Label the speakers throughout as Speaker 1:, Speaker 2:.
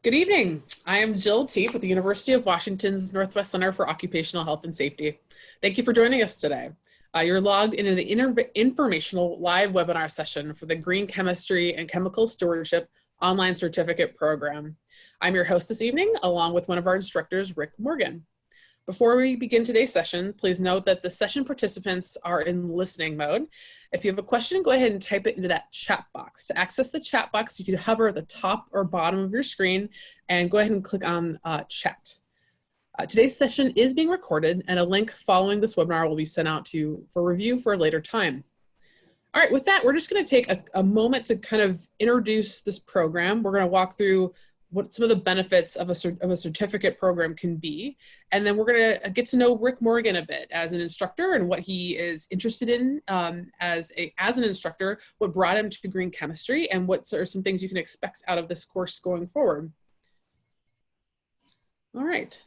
Speaker 1: Good evening. I am Jill Teep with the University of Washington's Northwest Center for Occupational Health and Safety. Thank you for joining us today. You're logged into the informational live webinar session for the Green Chemistry and Chemical Stewardship online certificate program. I'm your host this evening, along with one of our instructors, Rick Morgan. Before we begin today's session, please note that the session participants are in listening mode. If you have a question, go ahead and type it into that chat box. To access the chat box, you can hover at the top or bottom of your screen and go ahead and click on chat. Today's session is being recorded, and a link following this webinar will be sent out to you for review for a later time. All right, with that, we're just going to take a moment to kind of introduce this program. We're going to walk through what some of the benefits of a certificate program can be. And then we're going to get to know Rick Morgan a bit as an instructor and what he is interested in as an instructor, what brought him to green chemistry, and what are some things you can expect out of this course going forward. All right.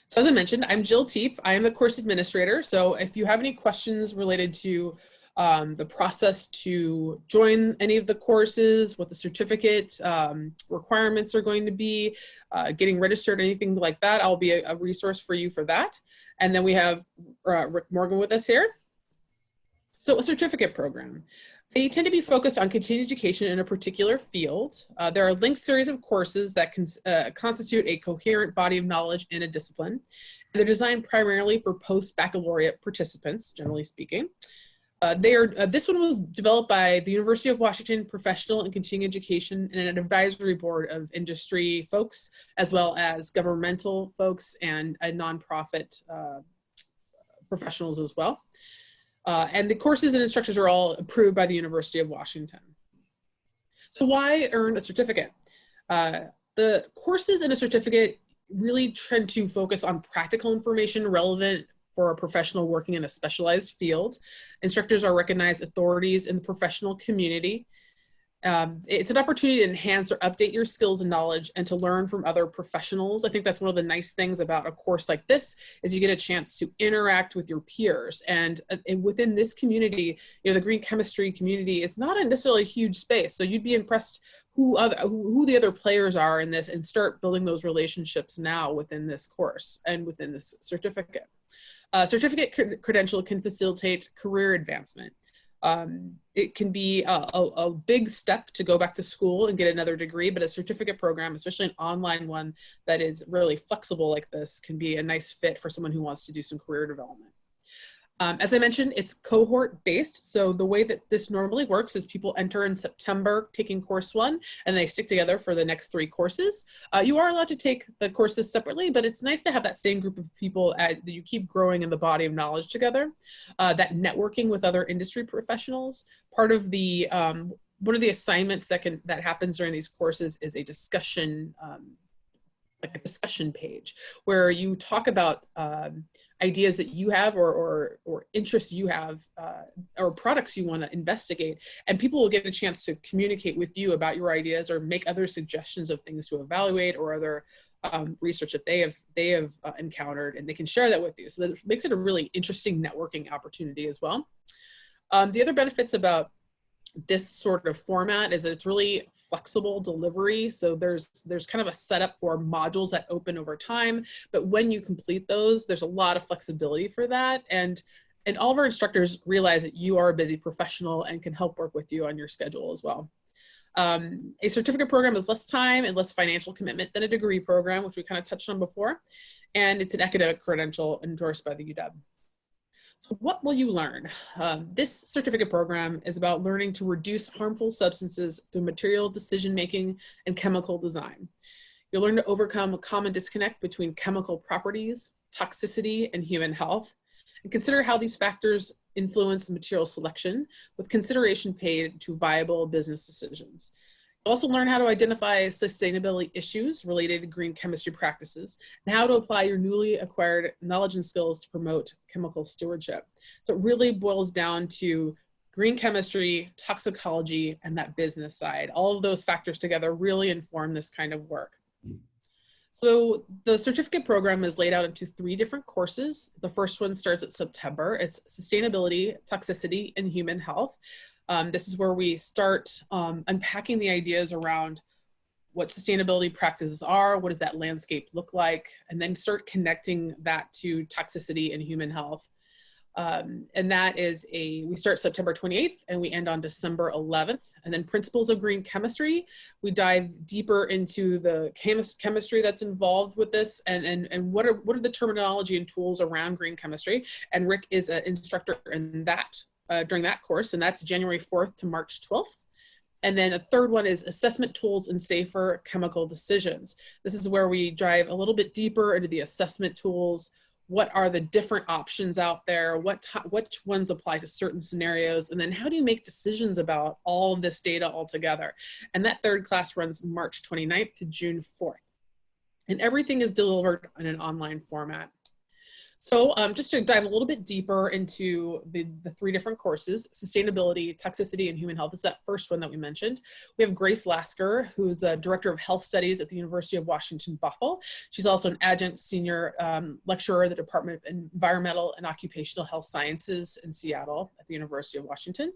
Speaker 1: So as I mentioned, I'm Jill Teep. I am the course administrator. So if you have any questions related to the process to join any of the courses, what the certificate requirements are going to be, getting registered, anything like that, I'll be a resource for you for that. And then we have Rick Morgan with us here. So a certificate program. They tend to be focused on continuing education in a particular field. There are linked series of courses that can constitute a coherent body of knowledge in a discipline. And they're designed primarily for post-baccalaureate participants, generally speaking. This one was developed by the University of Washington Professional and Continuing Education and an advisory board of industry folks, as well as governmental folks and nonprofit professionals as well. And the courses and instructors are all approved by the University of Washington. So why earn a certificate? The courses in a certificate really tend to focus on practical information relevant for a professional working in a specialized field. Instructors are recognized authorities in the professional community. It's an opportunity to enhance or update your skills and knowledge and to learn from other professionals. I think that's one of the nice things about a course like this is you get a chance to interact with your peers. And within this community, the green chemistry community is not necessarily a huge space. So you'd be impressed who the other players are in this and start building those relationships now within this course and within this certificate. Certificate credential can facilitate career advancement. It can be a big step to go back to school and get another degree, but a certificate program, especially an online one that is really flexible like this, can be a nice fit for someone who wants to do some career development. As I mentioned, it's cohort based. So the way that this normally works is people enter in September taking course 1 and they stick together for the next 3 courses. You are allowed to take the courses separately, but it's nice to have that same group of people that you keep growing in the body of knowledge together. That networking with other industry professionals. Part of the, one of the assignments that happens during these courses is a discussion like a discussion page where you talk about ideas that you have or interests you have or products you want to investigate, and people will get a chance to communicate with you about your ideas or make other suggestions of things to evaluate or other research that they have encountered, and they can share that with you. So that makes it a really interesting networking opportunity as well. The other benefits about this sort of format is that it's really flexible delivery. So there's kind of a setup for modules that open over time, but when you complete those, there's a lot of flexibility for that. And all of our instructors realize that you are a busy professional and can help work with you on your schedule as well. A certificate program is less time and less financial commitment than a degree program, which we kind of touched on before. And it's an academic credential endorsed by the UW. So what will you learn? This certificate program is about learning to reduce harmful substances through material decision-making and chemical design. You'll learn to overcome a common disconnect between chemical properties, toxicity, and human health, and consider how these factors influence material selection with consideration paid to viable business decisions. You'll also learn how to identify sustainability issues related to green chemistry practices and how to apply your newly acquired knowledge and skills to promote chemical stewardship. So it really boils down to green chemistry, toxicology, and that business side. All of those factors together really inform this kind of work. So the certificate program is laid out into 3 different courses. The first one starts at September. It's sustainability, toxicity, and human health. This is where we start unpacking the ideas around what sustainability practices are, what does that landscape look like, and then start connecting that to toxicity and human health. And that is we start September 28th and we end on December 11th. And then Principles of Green Chemistry, we dive deeper into the chemistry that's involved with this and what are the terminology and tools around green chemistry. And Rick is an instructor in that during that course, and that's January 4th to March 12th. And then a third one is assessment tools and safer chemical decisions. This is where we dive a little bit deeper into the assessment tools. What are the different options out there? Which ones apply to certain scenarios? And then how do you make decisions about all of this data altogether? And that third class runs March 29th to June 4th. And everything is delivered in an online format. So just to dive a little bit deeper into the three different courses, sustainability, toxicity, and human health is that first one that we mentioned. We have Grace Lasker, who's a director of health studies at the University of Washington, Bothell. She's also an adjunct senior lecturer at the Department of Environmental and Occupational Health Sciences in Seattle at the University of Washington.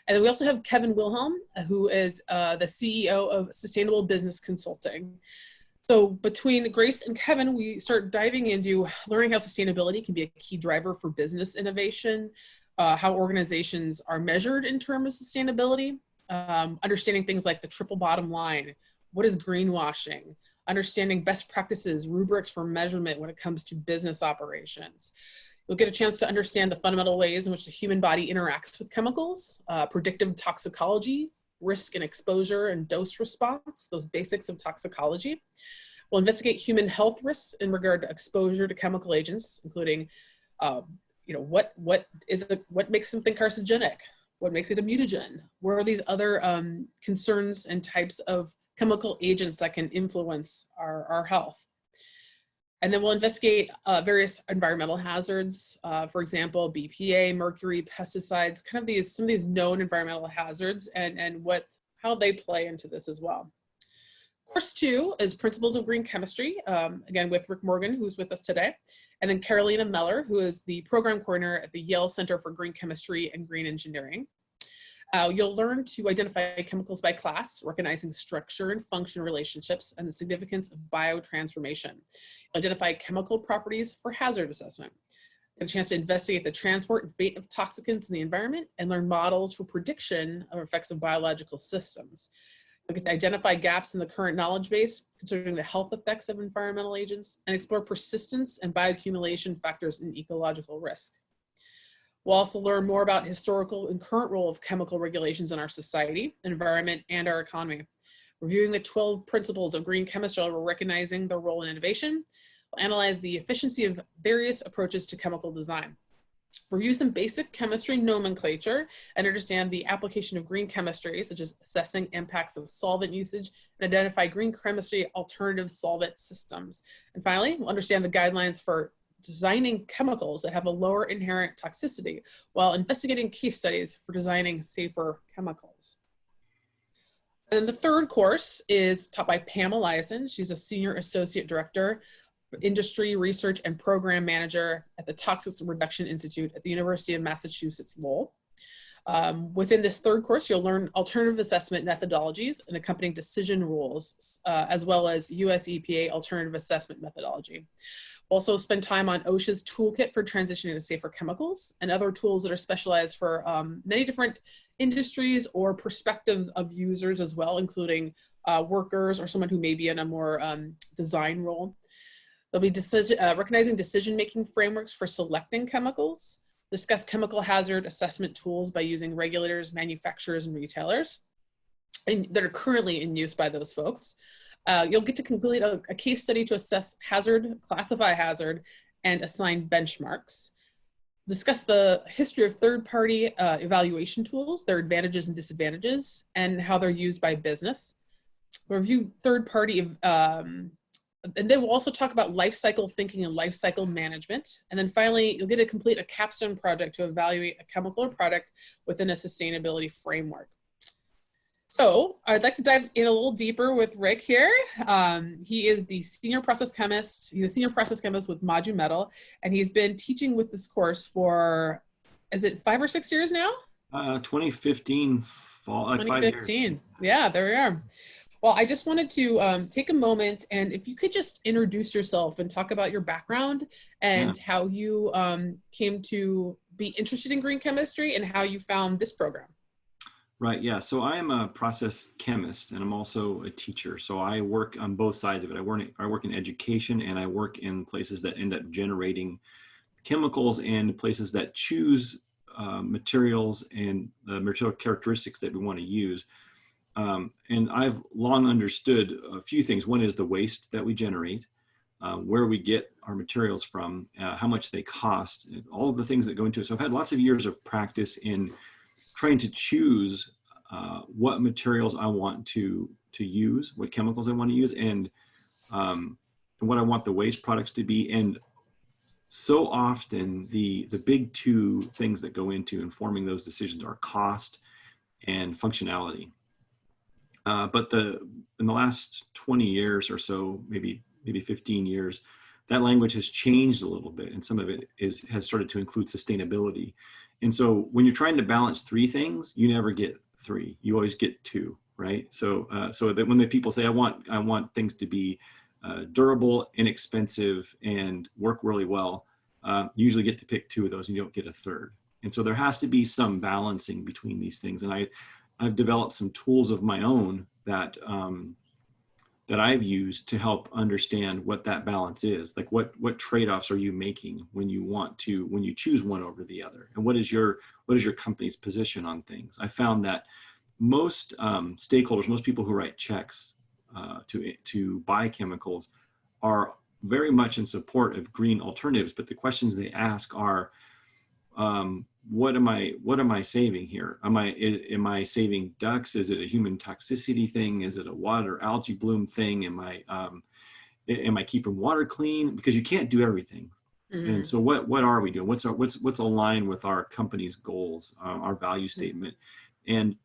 Speaker 1: And then we also have Kevin Wilhelm, who is the CEO of Sustainable Business Consulting. So between Grace and Kevin, we start diving into learning how sustainability can be a key driver for business innovation, how organizations are measured in terms of sustainability, understanding things like the triple bottom line, what is greenwashing, understanding best practices, rubrics for measurement when it comes to business operations. You'll get a chance to understand the fundamental ways in which the human body interacts with chemicals, predictive toxicology, risk and exposure and dose response, those basics of toxicology. We'll investigate human health risks in regard to exposure to chemical agents, including, what makes something carcinogenic? What makes it a mutagen? What are these other concerns and types of chemical agents that can influence our health? And then we'll investigate various environmental hazards, for example, BPA, mercury, pesticides, kind of some of these known environmental hazards and how they play into this as well. Course 2 is Principles of Green Chemistry, again with Rick Morgan, who's with us today, and then Carolina Meller, who is the program coordinator at the Yale Center for Green Chemistry and Green Engineering. You'll learn to identify chemicals by class, recognizing structure and function relationships and the significance of biotransformation. Identify chemical properties for hazard assessment. Get a chance to investigate the transport and fate of toxicants in the environment and learn models for prediction of effects of biological systems. You'll get to identify gaps in the current knowledge base concerning the health effects of environmental agents and explore persistence and bioaccumulation factors in ecological risk. We'll also learn more about historical and current role of chemical regulations in our society, environment, and our economy. Reviewing the 12 principles of green chemistry, we're recognizing their role in innovation. We'll analyze the efficiency of various approaches to chemical design. Review some basic chemistry nomenclature and understand the application of green chemistry, such as assessing impacts of solvent usage and identify green chemistry alternative solvent systems. And finally, we'll understand the guidelines for designing chemicals that have a lower inherent toxicity while investigating case studies for designing safer chemicals. And the third course is taught by Pam Eliason. She's a Senior Associate Director, Industry Research and Program Manager at the Toxicity Reduction Institute at the University of Massachusetts Lowell. Within this third course, you'll learn alternative assessment methodologies and accompanying decision rules, as well as US EPA alternative assessment methodology. Also spend time on OSHA's toolkit for transitioning to safer chemicals and other tools that are specialized for many different industries or perspectives of users as well, including workers or someone who may be in a more design role. There'll be recognizing decision-making frameworks for selecting chemicals, discuss chemical hazard assessment tools by using regulators, manufacturers, and retailers that are currently in use by those folks. You'll get to complete a case study to assess hazard, classify hazard, and assign benchmarks. Discuss the history of third-party evaluation tools, their advantages and disadvantages, and how they're used by business. Review third-party, and then we'll also talk about life cycle thinking and life cycle management. And then finally, you'll get to complete a capstone project to evaluate a chemical or product within a sustainability framework. So I'd like to dive in a little deeper with Rick here. He is the senior process chemist. He's a senior process chemist with Maju Metal, and he's been teaching with this course for, is it 5 or 6 years now?
Speaker 2: 2015 fall, like
Speaker 1: 2015.
Speaker 2: 5 years.
Speaker 1: Yeah, there we are. Well, I just wanted to take a moment, and if you could just introduce yourself and talk about your background
Speaker 2: Yeah,
Speaker 1: and how you came to be interested in green chemistry and how you found this program.
Speaker 2: right. Yeah. So I am a process chemist and I'm also a teacher. So I work on both sides of it. I work in education and I work in places that end up generating chemicals and places that choose materials and the material characteristics that we want to use. And I've long understood a few things. One is the waste that we generate, where we get our materials from, how much they cost, and all of the things that go into it. So I've had lots of years of practice in trying to choose what materials I want to use, what chemicals I want to use, um, and what I want the waste products to be. And so often the big two things that go into informing those decisions are cost and functionality. But in the last 20 years or so, maybe 15 years, that language has changed a little bit, and some of it has started to include sustainability. And so, when you're trying to balance three things, you never get three. You always get two, right? So that when the people say, "I want things to be durable, inexpensive, and work really well," you usually get to pick two of those, and you don't get a third. And so, there has to be some balancing between these things. And I've developed some tools of my own that I've used to help understand what that balance is. Like what trade-offs are you making when you choose one over the other, and what is your company's position on things? I found that most stakeholders, most people who write checks to buy chemicals, are very much in support of green alternatives, but the questions they ask are, what am I saving here? Am I saving ducks? Is it a human toxicity thing? Is it a water algae bloom thing? Am I keeping water clean? Because you can't do everything. And
Speaker 1: Mhm.
Speaker 2: so what are we doing? What's aligned with our company's goals, our value statement? And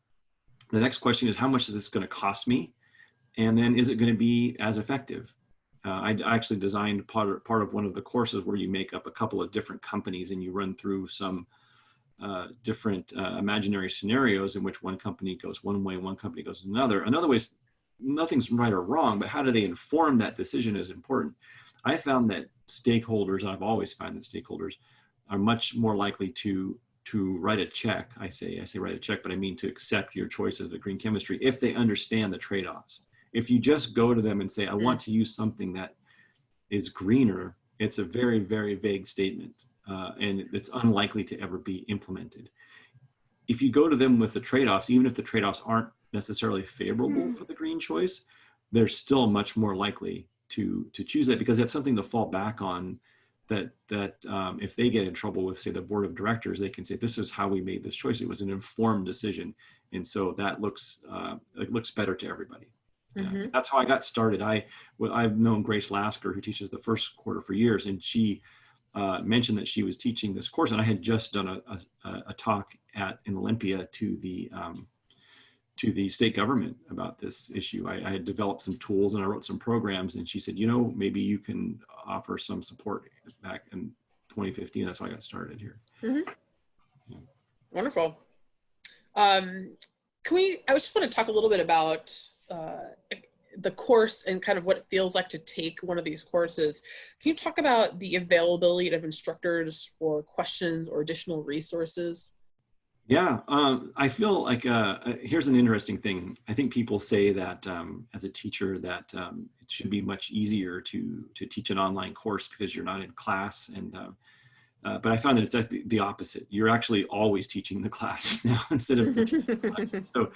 Speaker 2: the next question is, how much is this going to cost me? And then, is it going to be as effective? I actually designed part of one of the courses where you make up a couple of different companies and you run through some different imaginary scenarios in which one company goes one way, one company goes another. Another way is, nothing's right or wrong, but how do they inform that decision is important. I found that stakeholders, I've always found that stakeholders are much more likely to write a check. I say write a check, but I mean to accept your choice of the green chemistry if they understand the trade-offs. If you just go to them and say, I want to use something that is greener, it's a very, very vague statement, and it's unlikely to ever be implemented. If you go to them with the trade-offs, even if the trade-offs aren't necessarily favorable for the green choice, they're still much more likely to choose that, because they have something to fall back on. That if they get in trouble with, say, the board of directors, they can say, this is how we made this choice. It was an informed decision. And so that it looks better to everybody. Yeah,
Speaker 1: Mhm.
Speaker 2: that's how I got started. I've known Grace Lasker, who teaches the first quarter, for years, and she mentioned that she was teaching this course, and I had just done a talk in Olympia to the state government about this issue. I had developed some tools and I wrote some programs, and she said, maybe you can offer some support back in 2015. That's how I got started here.
Speaker 1: Mhm.
Speaker 2: Yeah.
Speaker 1: Wonderful. Um, I just want to talk a little bit about the course and kind of what it feels like to take one of these courses. Can you talk about the availability of instructors for questions or additional resources?
Speaker 2: Yeah, I feel like here's an interesting thing. I think people say that as a teacher that it should be much easier to teach an online course because you're not in class, but I found that it's actually the opposite. You're actually always teaching the class now instead of teaching the class. So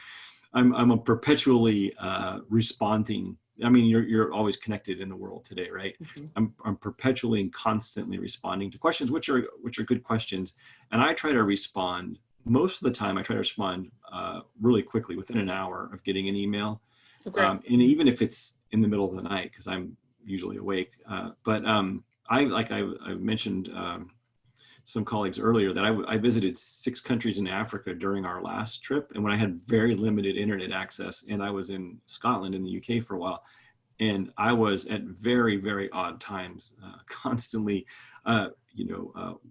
Speaker 2: I'm a perpetually responding. I mean, you're always connected in the world today, right?
Speaker 1: Mhm.
Speaker 2: I'm perpetually and constantly responding to questions, which are good questions, and I try to respond. Most of the time, I try to respond really quickly, within an hour of getting an email,
Speaker 1: Oh, great.
Speaker 2: and even if it's in the middle of the night, because I'm usually awake. But I mentioned some colleagues earlier that I visited 6 countries in Africa during our last trip, and when I had very limited internet access, and I was in Scotland in the UK for a while, and I was at very, very odd times, constantly,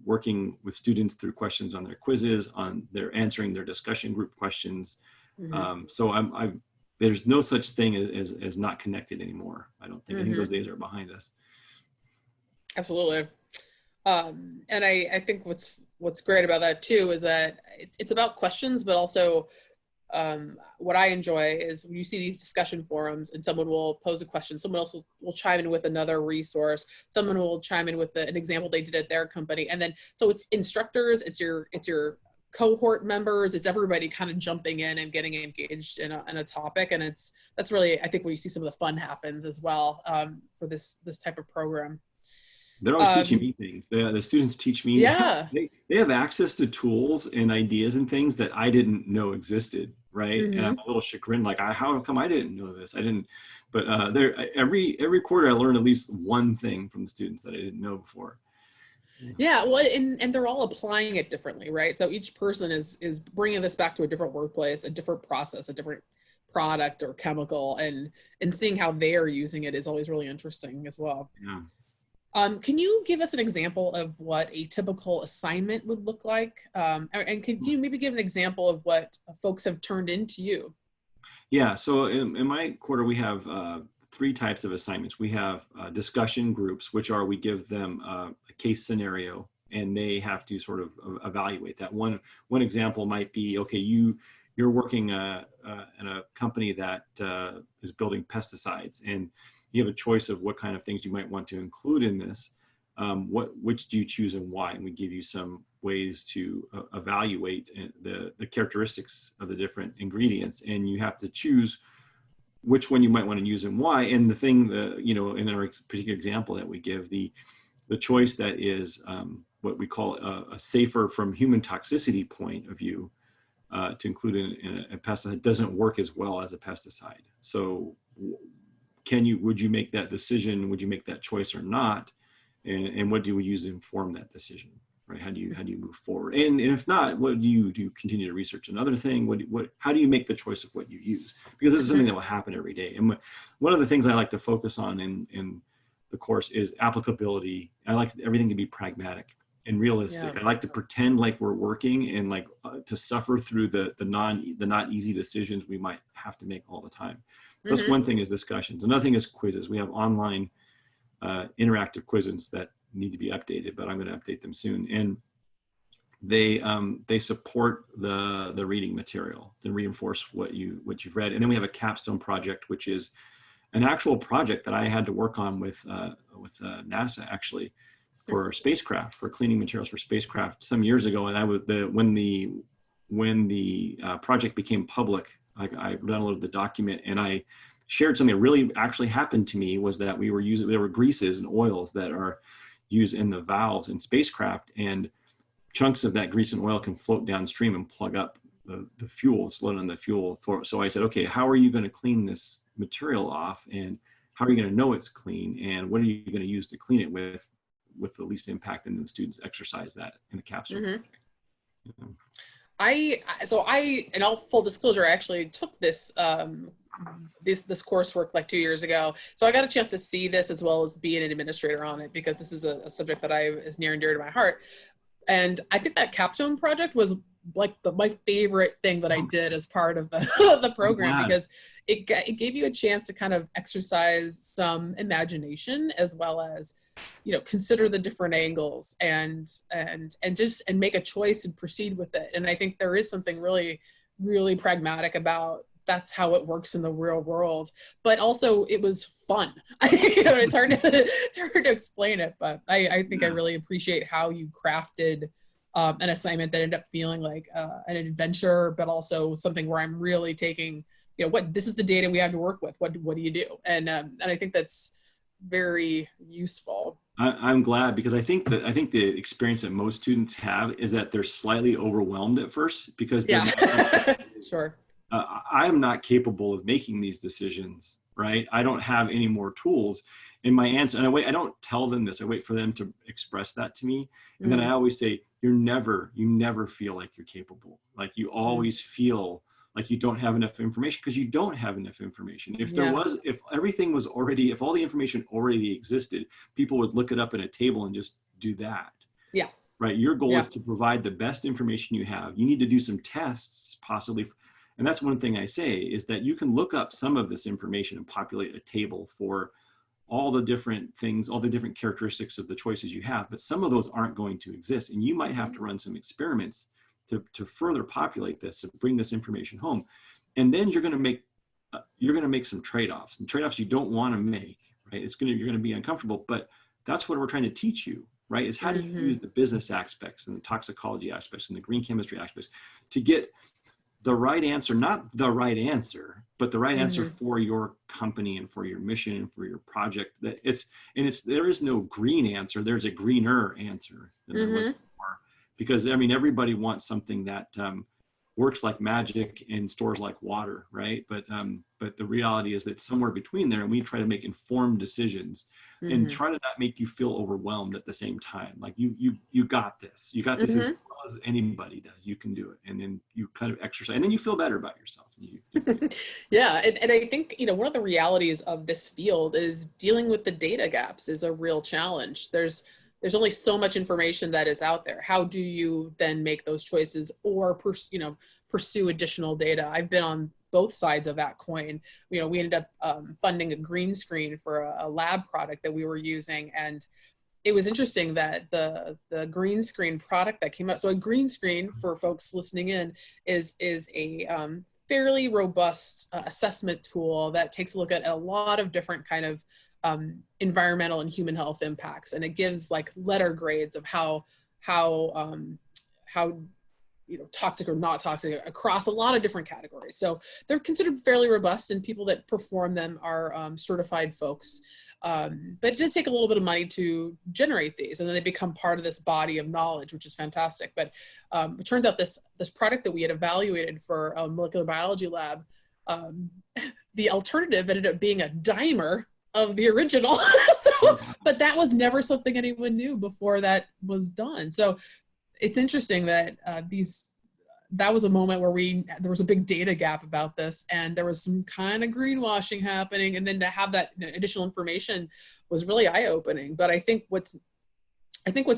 Speaker 2: working with students through questions on their quizzes, on their answering their discussion group questions.
Speaker 1: Mhm.
Speaker 2: So there's no such thing as not connected anymore. I don't think. I think those days are behind us.
Speaker 1: Absolutely. And I think what's great about that too is that it's about questions, but also what I enjoy is when you see these discussion forums and someone will pose a question, someone else will chime in with another resource, someone will chime in with an example they did at their company, and then so it's instructors, it's your cohort members, it's everybody kind of jumping in and getting engaged in a topic, and that's really, I think, where you see some of the fun happens as well for this type of program.
Speaker 2: They're always teaching me things. The students teach me.
Speaker 1: Yeah.
Speaker 2: They have access to tools and ideas and things that I didn't know existed, right? And I'm a little chagrined, like, how come I didn't know this? I didn't. But every quarter I learn at least one thing from the students that I didn't know before.
Speaker 1: Yeah, well, and they're all applying it differently, right? So each person is bringing this back to a different workplace, a different process, a different product or chemical, and seeing how they are using it is always really interesting as well.
Speaker 2: Yeah.
Speaker 1: Can you give us an example of what a typical assignment would look like? And can you maybe give an example of what folks have turned into you?
Speaker 2: Yeah, so in my quarter, we have 3 types of assignments. We have discussion groups, which are we give them a case scenario, and they have to sort of evaluate that. One example might be, okay, you're working in a company that is building pesticides, and you have a choice of what kind of things you might want to include in this. Which do you choose and why? And we give you some ways to evaluate the characteristics of the different ingredients, and you have to choose which one you might want to use and why. And the thing that, in our particular example that we give, the choice that is what we call a safer from human toxicity point of view to include in a pesticide doesn't work as well as a pesticide. So would you make that decision? Would you make that choice or not? And what do we use to inform that decision, right? How do you move forward? And if not, what do you continue to research another thing? How do you make the choice of what you use? Because this is something that will happen every day. And one of the things I like to focus on in the course is applicability. I like everything to be pragmatic and realistic. Yeah. I like to pretend like we're working and to suffer through the not easy decisions we might have to make all the time. So that's one thing, is discussions. Another thing is quizzes. We have online interactive quizzes that need to be updated, but I'm going to update them soon. And they support the reading material to reinforce what you've read. And then we have a capstone project, which is an actual project that I had to work on with NASA, actually, for spacecraft, for cleaning materials for spacecraft some years ago. And when the project became public, I downloaded the document and I shared something that really actually happened to me. Was that there were greases and oils that are used in the valves in spacecraft, and chunks of that grease and oil can float downstream and plug up the fuel, slow down the fuel. So I said, okay, how are you going to clean this material off, and how are you going to know it's clean, and what are you going to use to clean it with the least impact? And then the students exercise that in the capstone project.
Speaker 1: In all full disclosure, I actually took this this coursework like 2 years ago. So I got a chance to see this as well as be an administrator on it, because this is a subject that is near and dear to my heart. And I think that capstone project was like my favorite thing that I did as part of the program, because it gave you a chance to kind of exercise some imagination, as well as, consider the different angles and make a choice and proceed with it. And I think there is something really, really pragmatic about that's how it works in the real world. But also it was fun. It's hard to explain it, but I think I really appreciate how you crafted an assignment that ended up feeling like an adventure, but also something where I'm really taking, this is the data we have to work with. What do you do? And I think that's very useful.
Speaker 2: I'm glad, because I think the experience that most students have is that they're slightly overwhelmed at first, because
Speaker 1: Sure.
Speaker 2: I am not capable of making these decisions, right? I don't have any more tools. And my answer, and I don't tell them this, I wait for them to express that to me. And then I always say, you never feel like you're capable. Like you always feel like you don't have enough information, because you don't have enough information. If if all the information already existed, people would look it up in a table and just do that. Yeah. Right. Your goal is to provide the best information you have. You need to do some tests, possibly, And that's one thing I say is that you can look up some of this information and populate a table for all the different things, all the different characteristics of the choices you have, but some of those aren't going to exist. And you might have to run some experiments to further populate this and bring this information home. And then you're going to make some trade-offs, and trade-offs you don't want to make, right? You're going to be uncomfortable, but that's what we're trying to teach you, right? Is how do you use the business aspects and the toxicology aspects and the green chemistry aspects to get the right answer, not the right answer, but the right answer for your company and for your mission and for your project. There is no green answer. There's a greener answer than there was before. Because I mean, everybody wants something that works like magic and stores like water, right? But the reality is that somewhere between there, and we try to make informed decisions and try to not make you feel overwhelmed at the same time. Like you got this. You got this as well as anybody does. You can do it. And then you kind of exercise, and then you feel better about yourself.
Speaker 1: Yeah, and I think, one of the realities of this field is dealing with the data gaps is a real challenge. There's only so much information that is out there. How do you then make those choices or pursue additional data? I've been on both sides of that coin. We ended up funding a green screen for a lab product that we were using, and it was interesting that the green screen product that came out. So a green screen, for folks listening in, is a fairly robust assessment tool that takes a look at a lot of different kind of environmental and human health impacts, and it gives like letter grades of how toxic or not toxic across a lot of different categories. So they're considered fairly robust, and people that perform them are certified folks. But it does take a little bit of money to generate these, and then they become part of this body of knowledge, which is fantastic. But it turns out this product that we had evaluated for a molecular biology lab, the alternative ended up being a dimer of the original. But that was never something anyone knew before that was done. So it's interesting that that was a moment where there was a big data gap about this, and there was some kind of greenwashing happening. And then to have that additional information was really eye-opening. But I think what's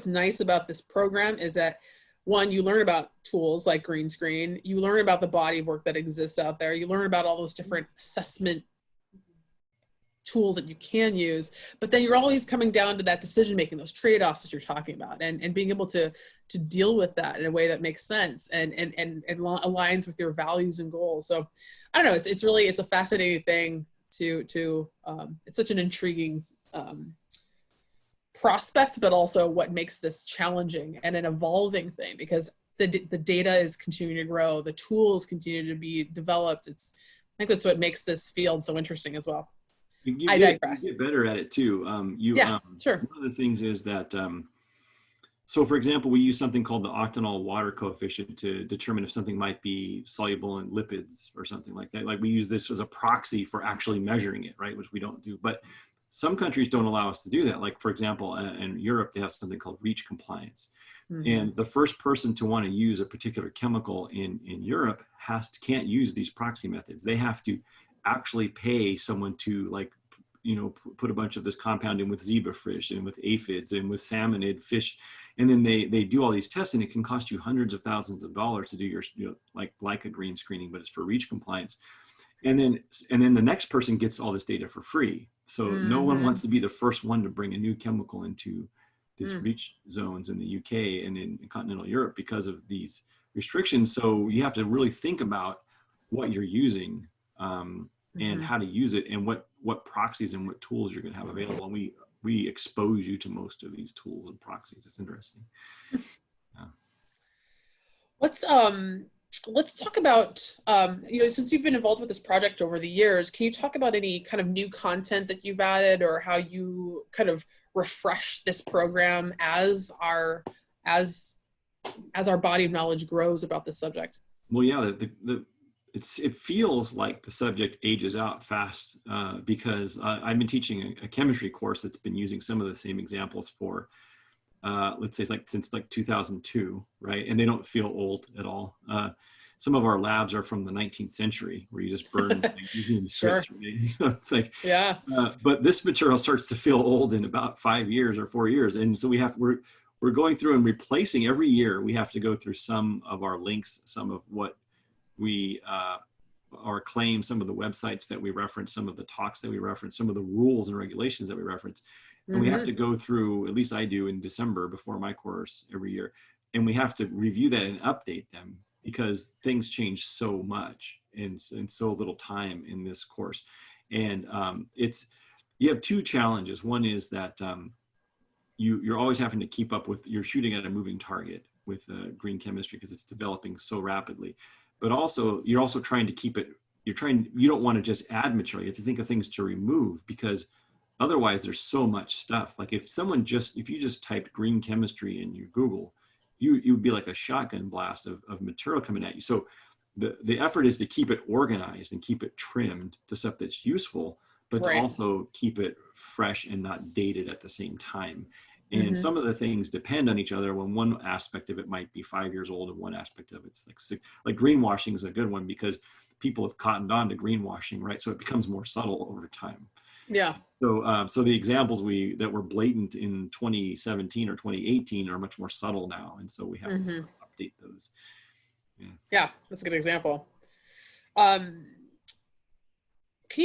Speaker 1: nice about this program is that, one, you learn about tools like green screen, you learn about the body of work that exists out there, you learn about all those different assessment tools that you can use, but then you're always coming down to that decision making, those trade-offs that you're talking about, and being able to deal with that in a way that makes sense and aligns with your values and goals. So I don't know, it's a fascinating thing to it's such an intriguing prospect, but also what makes this challenging and an evolving thing, because the data is continuing to grow, the tools continue to be developed. I think that's what makes this field so interesting as well. I digress.
Speaker 2: You get better at it too.
Speaker 1: Sure.
Speaker 2: One of the things is that, so for example, we use something called the octanol water coefficient to determine if something might be soluble in lipids or something like that. Like we use this as a proxy for actually measuring it, right? Which we don't do. But some countries don't allow us to do that. Like for example, in Europe, they have something called REACH compliance. And the first person to want to use a particular chemical in Europe can't use these proxy methods. They have to actually pay someone to put a bunch of this compound in with zebrafish and with aphids and with salmonid fish, and then they do all these tests, and it can cost you hundreds of thousands of dollars to do your like a green screening, but it's for REACH compliance. And then the next person gets all this data for free. So no one wants to be the first one to bring a new chemical into this REACH zones in the UK and in continental Europe because of these restrictions. So you have to really think about what you're using and how to use it, and what proxies and what tools you're going to have available. And we expose you to most of these tools and proxies. It's interesting.
Speaker 1: Let's talk about, since you've been involved with this project over the years, can you talk about any kind of new content that you've added, or how you kind of refresh this program as our body of knowledge grows about this subject?
Speaker 2: Well, yeah, it feels like the subject ages out fast because I've been teaching a chemistry course that's been using some of the same examples for let's say since 2002, right? And they don't feel old at all. Some of our labs are from the 19th century, where you just burn
Speaker 1: Sure.
Speaker 2: Right? So it's like,
Speaker 1: yeah.
Speaker 2: But this material starts to feel old in about 5 years or 4 years, and so we're going through and replacing every year. We have to go through some of our links, some of what we or claim some of the websites that we reference, some of the talks that we reference, some of the rules and regulations that we reference. And we have to go through, at least I do in December before my course every year, and we have to review that and update them because things change so much in so little time in this course. And you have two challenges. One is that you're always having to keep up with, you're shooting at a moving target with green chemistry because it's developing so rapidly. But also, you're also trying to keep it, you don't want to just add material. You have to think of things to remove because otherwise there's so much stuff. Like if you just typed green chemistry in your Google, you would be like a shotgun blast of material coming at you. So the effort is to keep it organized and keep it trimmed to stuff that's useful, but to also keep it fresh and not dated at the same time. And some of the things depend on each other when one aspect of it might be 5 years old and one aspect of it's like greenwashing is a good one because people have cottoned on to greenwashing, right? So it becomes more subtle over time.
Speaker 1: Yeah.
Speaker 2: So the examples that were blatant in 2017 or 2018 are much more subtle now. And so we have to sort of update those.
Speaker 1: Yeah, that's a good example. Can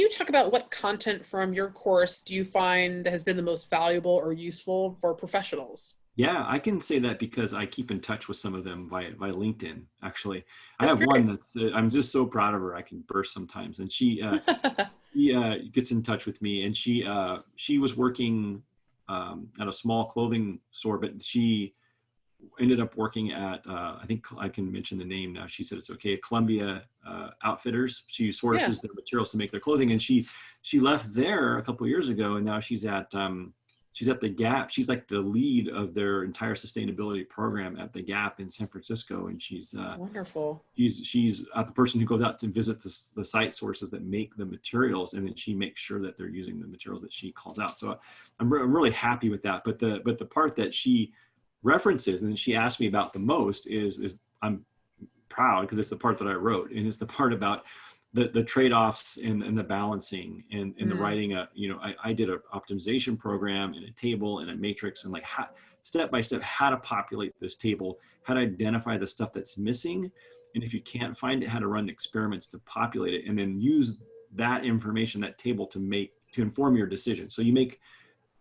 Speaker 1: you talk about what content from your course do you find has been the most valuable or useful for professionals?
Speaker 2: Yeah, I can say that because I keep in touch with some of them via LinkedIn, actually. I
Speaker 1: That's
Speaker 2: have
Speaker 1: great.
Speaker 2: one that's, I'm just so proud of her. I can burst sometimes. And she gets in touch with me, and she was working at a small clothing store, but she ended up working at, I think I can mention the name now. She said it's okay. Columbia Outfitters. She sources their materials to make their clothing, and she left there a couple of years ago, and now she's at the Gap. She's like the lead of their entire sustainability program at the Gap in San Francisco, and she's
Speaker 1: wonderful.
Speaker 2: She's the person who goes out to visit the site sources that make the materials, and then she makes sure that they're using the materials that she calls out. So I'm really happy with that. But the part that she references and then she asked me about the most is I'm proud because it's the part that I wrote, and it's the part about the trade-offs and the balancing and the writing. I did an optimization program and a table and a matrix and like step by step how to populate this table, how to identify the stuff that's missing, and if you can't find it, how to run experiments to populate it, and then use that information, that table, to inform your decision. So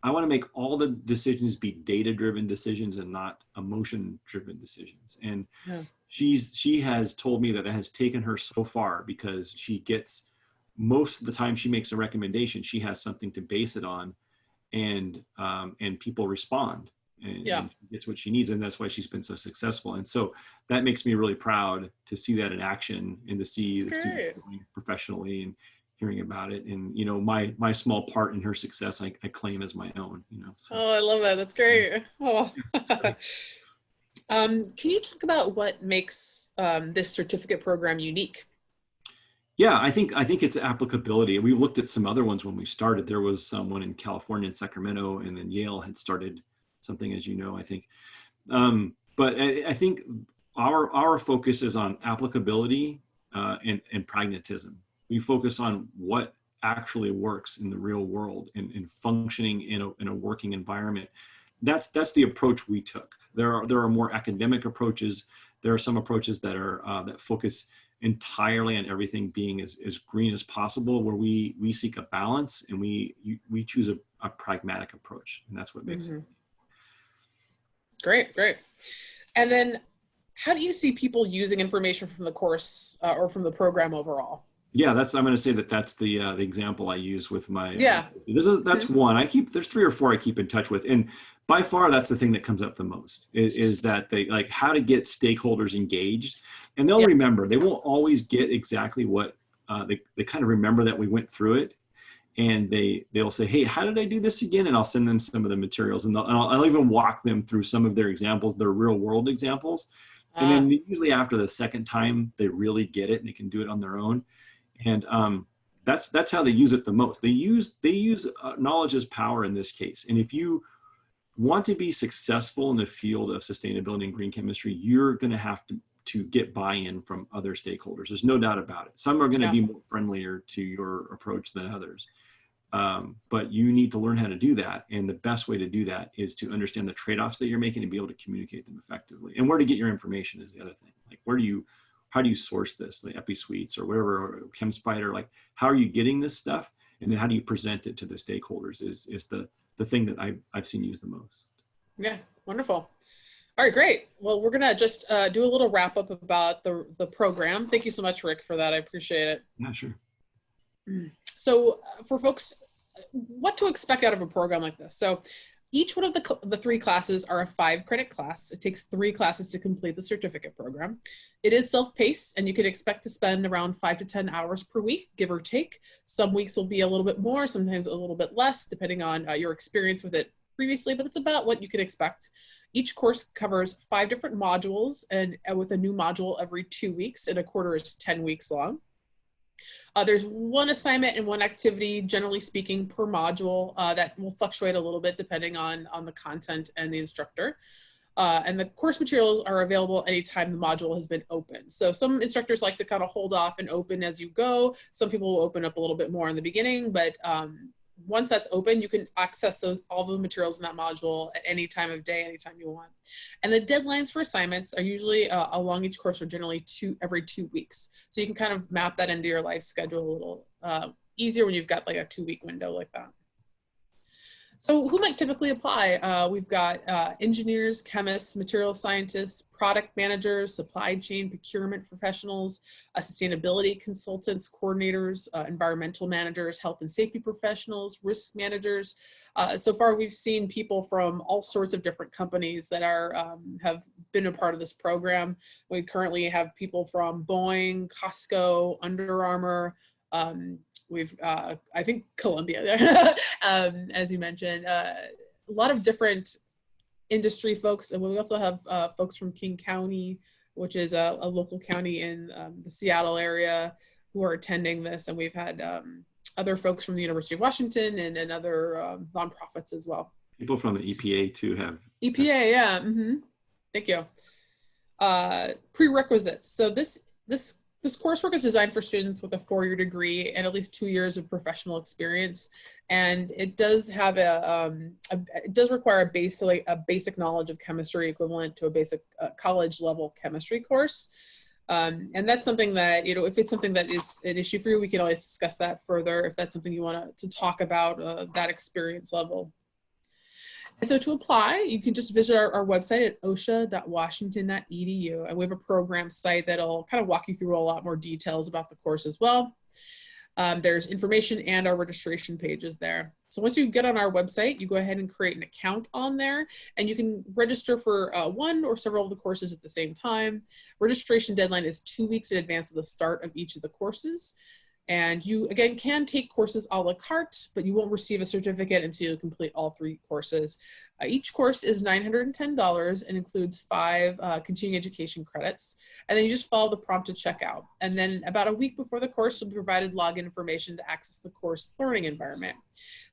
Speaker 2: I want to make all the decisions be data-driven decisions and not emotion-driven decisions. And she has told me that has taken her so far because she gets, most of the time she makes a recommendation, she has something to base it on, and people respond, and she gets what she needs, and that's why she's been so successful. And so that makes me really proud to see that in action and to see the student doing professionally and hearing about it. And my small part in her success I claim as my own. So.
Speaker 1: Oh, I love that. That's great. Oh. Can you talk about what makes this certificate program unique?
Speaker 2: Yeah, I think it's applicability. We looked at some other ones when we started. There was someone in California, in Sacramento, and then Yale had started something, as you know, I think. But I think our focus is on applicability and pragmatism. We focus on what actually works in the real world and functioning in a working environment. That's the approach we took. There are more academic approaches. There are some approaches that are that focus entirely on everything being as green as possible, where we seek a balance and we choose a pragmatic approach, and that's what makes it.
Speaker 1: Great. And then how do you see people using information from the course or from the program overall?
Speaker 2: Yeah, I'm going to say that's the example I use with my. That's one. There's 3 or 4 I keep in touch with, and by far that's the thing that comes up the most is that they like how to get stakeholders engaged, and they'll remember. They won't always get exactly what they kind of remember that we went through it, and they'll say, hey, how did I do this again? And I'll send them some of the materials, and I'll even walk them through some of their examples, their real world examples, and then usually after the second time they really get it and they can do it on their own. And that's how they use it the most. They use knowledge as power in this case. And if you want to be successful in the field of sustainability and green chemistry, you're going to have to get buy-in from other stakeholders. There's no doubt about it. Some are going to be more friendlier to your approach than others. But you need to learn how to do that. And the best way to do that is to understand the trade-offs that you're making and be able to communicate them effectively. And where to get your information is the other thing. Like, how do you source this, like Epi Suites or whatever, or ChemSpider, like how are you getting this stuff? And then how do you present it to the stakeholders is the thing that I've seen used the most.
Speaker 1: Yeah, wonderful. All right, great. Well, we're gonna just do a little wrap up about the program. Thank you so much, Rick, for that. I appreciate it.
Speaker 2: Yeah, sure.
Speaker 1: So for folks, what to expect out of a program like this. So each one of the 3 classes are a 5-credit class. It takes 3 classes to complete the certificate program. It is self-paced, and you can expect to spend around 5 to 10 hours per week, give or take. Some weeks will be a little bit more, sometimes a little bit less, depending on your experience with it previously, but it's about what you can expect. Each course covers 5 different modules, and with a new module every 2 weeks, and a quarter is 10 weeks long. There's 1 assignment and 1 activity, generally speaking, per module that will fluctuate a little bit depending on the content and the instructor. And the course materials are available anytime the module has been open. So some instructors like to kind of hold off and open as you go. Some people will open up a little bit more in the beginning, but once that's open, you can access all the materials in that module at any time of day, anytime you want. And the deadlines for assignments are usually along each course are generally every 2 weeks. So you can kind of map that into your life schedule a little easier when you've got like a 2-week window like that. So who might typically apply? We've got engineers, chemists, material scientists, product managers, supply chain, procurement professionals, sustainability consultants, coordinators, environmental managers, health and safety professionals, risk managers. So far, we've seen people from all sorts of different companies that have been a part of this program. We currently have people from Boeing, Costco, Under Armour, we've, I think Columbia there, as you mentioned, a lot of different industry folks. And we also have folks from King County, which is a local county in the Seattle area, who are attending this. And we've had other folks from the University of Washington and other nonprofits as well.
Speaker 2: People from the EPA too have.
Speaker 1: EPA, yeah. Mm-hmm. Thank you. Prerequisites. So this coursework is designed for students with a 4-year degree and at least 2 years of professional experience, and it does have it does require a basic knowledge of chemistry equivalent to a basic college level chemistry course, and that's something that, you know, if it's something that is an issue for you, we can always discuss that further if that's something you want to talk about, that experience level. And so to apply, you can just visit our website at osha.washington.edu, and we have a program site that'll kind of walk you through a lot more details about the course as well. There's information and our registration pages there. So once you get on our website, you go ahead and create an account on there, and you can register for 1 or several of the courses at the same time. Registration deadline is 2 weeks in advance of the start of each of the courses. And you, again, can take courses a la carte, but you won't receive a certificate until you complete all 3 courses. Each course is $910 and includes 5 continuing education credits. And then you just follow the prompt to check out. And then about a week before the course, you'll be provided login information to access the course learning environment.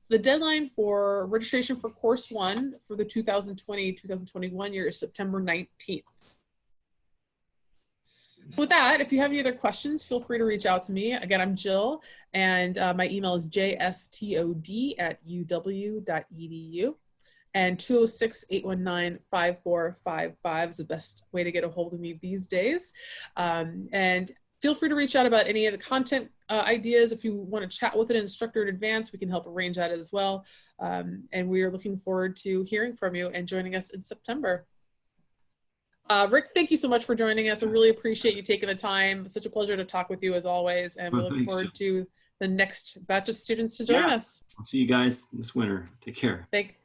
Speaker 1: So the deadline for registration for course 1 for the 2020-2021 year is September 19th. So with that, if you have any other questions, feel free to reach out to me. Again, I'm Jill, and my email is jstod@uw.edu. And 206-819-5455 is the best way to get a hold of me these days. And feel free to reach out about any of the content ideas. If you want to chat with an instructor in advance, we can help arrange that as well. And we are looking forward to hearing from you and joining us in September. Rick, thank you so much for joining us. I really appreciate you taking the time. It's such a pleasure to talk with you as always. And we look forward to the next batch of students to join us.
Speaker 2: I'll see you guys this winter. Take care.
Speaker 1: Thank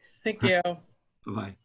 Speaker 1: you.
Speaker 2: Bye-bye.